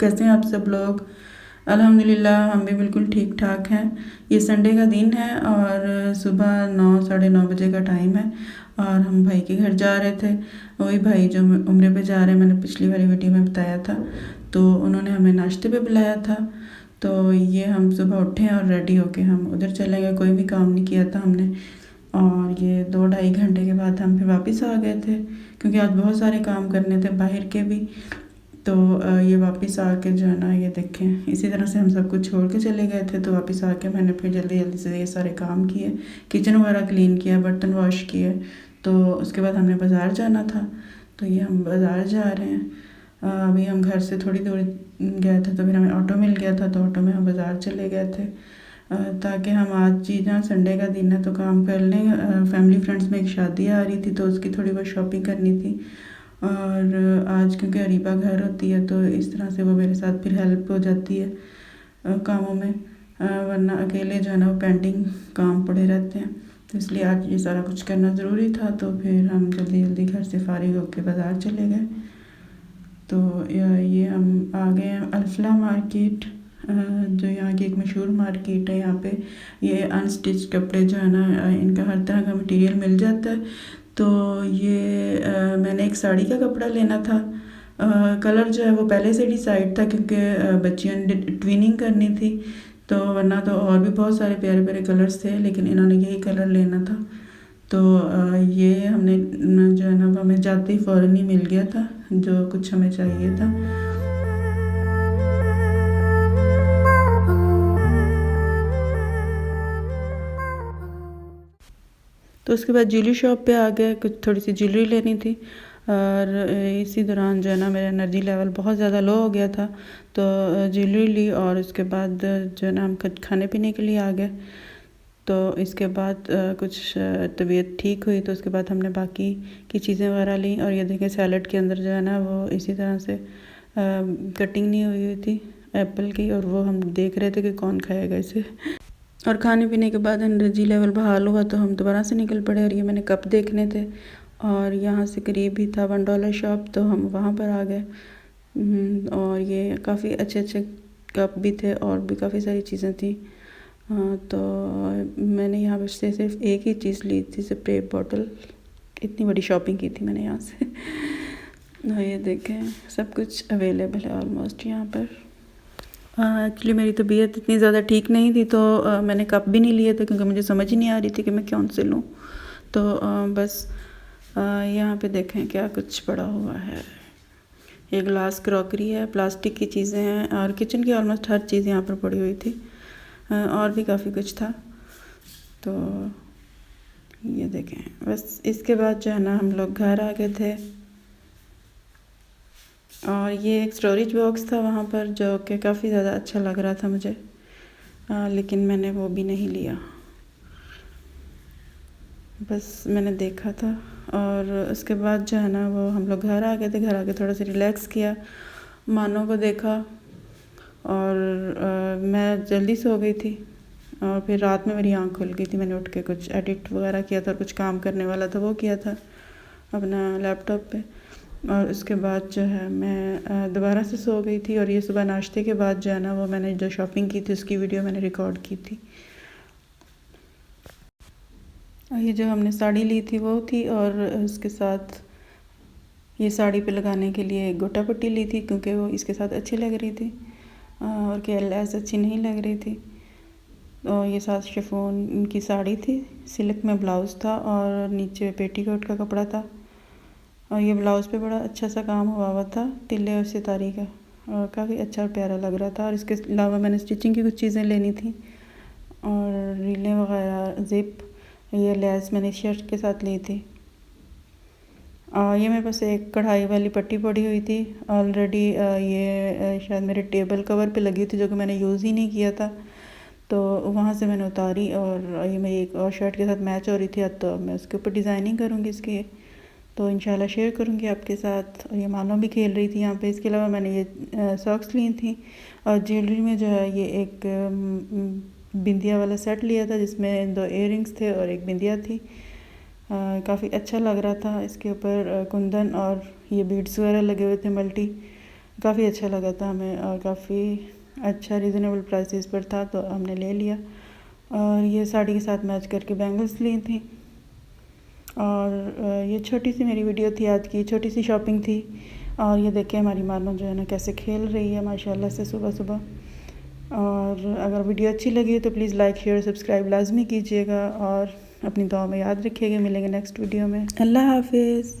कैसे हैं आप सब लोग। अल्हम्दुलिल्लाह हम भी बिल्कुल ठीक ठाक हैं। ये संडे का दिन है और सुबह 9 साढ़े 9 बजे का टाइम है और हम भाई के घर जा रहे थे। वही भाई जो उम्रे पे जा रहे हैं, मैंने पिछली वाली वीडियो में बताया था, तो उन्होंने हमें नाश्ते पे बुलाया था। तो ये हम सुबह उठे और रेडी होके हम उधर चले गए, कोई भी काम नहीं किया था हमने। और ये 2-2.5 घंटे के बाद हम फिर वापस आ गए थे, क्योंकि आज बहुत सारे काम करने थे बाहर के भी। तो ये वापस आके जो है ना, ये देखें, इसी तरह से हम सब कुछ छोड़ के चले गए थे। तो वापस आके मैंने फिर जल्दी जल्दी से ये सारे काम किए, किचन वगैरह क्लीन किया, बर्तन वॉश किए। तो उसके बाद हमने बाज़ार जाना था, तो ये हम बाज़ार जा रहे हैं। अभी हम घर से थोड़ी दूर गए थे, तो फिर हमें ऑटो मिल गया था, तो ऑटो में हम बाज़ार चले गए थे, ताकि हम आज चीज़ें, संडे का दिन है तो काम कर लें। फैमिली फ्रेंड्स में एक शादी आ रही थी, तो उसकी थोड़ी बहुत शॉपिंग करनी थी। और आज क्योंकि अरीबा घर होती है, तो इस तरह से वो मेरे साथ फिर हेल्प हो जाती है कामों में, वरना अकेले जो है ना वो पेंडिंग काम पड़े रहते हैं। तो इसलिए आज ये सारा कुछ करना ज़रूरी था। तो फिर हम जल्दी जल्दी घर से फारिग होकर बाज़ार चले गए। तो ये हम आ गए हैं अल्फला मार्केट, जो यहाँ की एक मशहूर मार्केट है। यहाँ पे ये अनस्टिच कपड़े जो है ना, इनका हर तरह का मटेरियल मिल जाता है। तो ये मैंने एक साड़ी का कपड़ा लेना था। कलर जो है वो पहले से डिसाइड था, क्योंकि बच्चियों ने ट्विनिंग करनी थी, तो वरना तो और भी बहुत सारे प्यारे प्यारे कलर्स थे, लेकिन इन्होंने यही कलर लेना था। तो ये हमने जो है ना, हमें जाते ही फ़ौरन ही मिल गया था जो कुछ हमें चाहिए था। तो उसके बाद ज्वेलरी शॉप पे आ गए, कुछ थोड़ी सी ज्वेलरी लेनी थी। और इसी दौरान जो है ना, मेरा एनर्जी लेवल बहुत ज़्यादा लो हो गया था, तो ज्वेलरी ली और उसके बाद जो है ना, हम खाने पीने के लिए आ गए। तो इसके बाद कुछ तबीयत ठीक हुई, तो उसके बाद हमने बाकी की चीज़ें वगैरह ली। और ये देखें, सैलड के अंदर जो है ना, वो इसी तरह से कटिंग नहीं हुई हुई थी एप्पल की, और वो हम देख रहे थे कि कौन खाएगा इसे। और खाने पीने के बाद एनर्जी लेवल बहाल हुआ, तो हम दोबारा से निकल पड़े। और ये मैंने कप देखने थे, और यहाँ से करीब ही था $1 शॉप, तो हम वहाँ पर आ गए। और ये काफ़ी अच्छे अच्छे कप भी थे और भी काफ़ी सारी चीज़ें थी। तो मैंने यहाँ पर से सिर्फ एक ही चीज़ ली थी, स्प्रे बॉटल। इतनी बड़ी शॉपिंग की थी मैंने यहाँ से। ये देखें, सब कुछ अवेलेबल है ऑलमोस्ट यहाँ पर। एक्चुअली मेरी तबीयत इतनी ज़्यादा ठीक नहीं थी, तो मैंने कप भी नहीं लिए थे, क्योंकि मुझे समझ ही नहीं आ रही थी कि मैं कौन से लूँ। तो बस यहाँ पे देखें क्या कुछ पड़ा हुआ है। ये ग्लास क्रॉकरी है, प्लास्टिक की चीज़ें हैं, और किचन की ऑलमोस्ट हर चीज़ यहाँ पर पड़ी हुई थी। और भी काफ़ी कुछ था। तो ये देखें, बस इसके बाद जो है ना, हम लोग घर आ गए थे। और ये एक स्टोरेज बॉक्स था वहाँ पर, जो कि काफ़ी ज़्यादा अच्छा लग रहा था मुझे, लेकिन मैंने वो भी नहीं लिया। बस मैंने देखा था। और उसके बाद जो है ना, वो हम लोग घर आ गए थे। घर आके थोड़ा सा रिलैक्स किया, मानो को देखा, और मैं जल्दी सो गई थी। और फिर रात में मेरी आँख खुल गई थी, मैंने उठ के कुछ एडिट वगैरह किया था, और कुछ काम करने वाला था वो किया था अपना लैपटॉप पे। और उसके बाद जो है मैं दोबारा से सो गई थी। और ये सुबह नाश्ते के बाद जो है ना, वो मैंने जो शॉपिंग की थी उसकी वीडियो मैंने रिकॉर्ड की थी। और ये जो हमने साड़ी ली थी वो थी, और उसके साथ ये साड़ी पे लगाने के लिए गोटा पट्टी ली थी, क्योंकि वो इसके साथ अच्छी लग रही थी, और के लेस अच्छी नहीं लग रही थी। और ये साथ शिफॉन की साड़ी थी, सिल्क में ब्लाउज़ था, और नीचे पेटीकोट का कपड़ा था। और ये ब्लाउज़ पे बड़ा अच्छा सा काम हुआ था, तिल्ले और सितारी का, और काफ़ी अच्छा और प्यारा लग रहा था। और इसके अलावा मैंने स्टिचिंग की कुछ चीज़ें लेनी थी, और रीलें वगैरह, ज़िप, ये लेस मैंने शर्ट के साथ ली थी। और ये मेरे पास एक कढ़ाई वाली पट्टी पड़ी हुई थी ऑलरेडी, ये शायद मेरे टेबल कवर पे लगी थी, जो कि मैंने यूज़ ही नहीं किया था, तो वहाँ से मैंने उतारी। और ये मेरी एक और शर्ट के साथ मैच हो रही थी, तो मैं उसके ऊपर डिज़ाइनिंग करूँगी इसकी, तो इंशाल्लाह शेयर करूँगी आपके साथ। और ये मानो भी खेल रही थी यहाँ पे। इसके अलावा मैंने ये सॉक्स ली थी, और ज्वेलरी में जो है ये एक बिंदिया वाला सेट लिया था, जिसमें 2 इयररिंग्स थे और एक बिंदिया थी। काफ़ी अच्छा लग रहा था। इसके ऊपर कुंदन और ये बीड्स वगैरह लगे हुए थे मल्टी, काफ़ी अच्छा लगा था हमें और काफ़ी अच्छा रीज़नेबल प्राइसेस पर था, तो हमने ले लिया। और ये साड़ी के साथ मैच करके बैंगल्स ली थी। और ये छोटी सी मेरी वीडियो थी आज की, छोटी सी शॉपिंग थी। और ये देखें हमारी मानो जो है ना कैसे खेल रही है माशाल्लाह से सुबह सुबह। और अगर वीडियो अच्छी लगी तो प्लीज़ लाइक शेयर सब्सक्राइब लाजमी कीजिएगा और अपनी दुआ में याद रखिएगा। मिलेंगे नेक्स्ट वीडियो में। अल्लाह हाफिज़।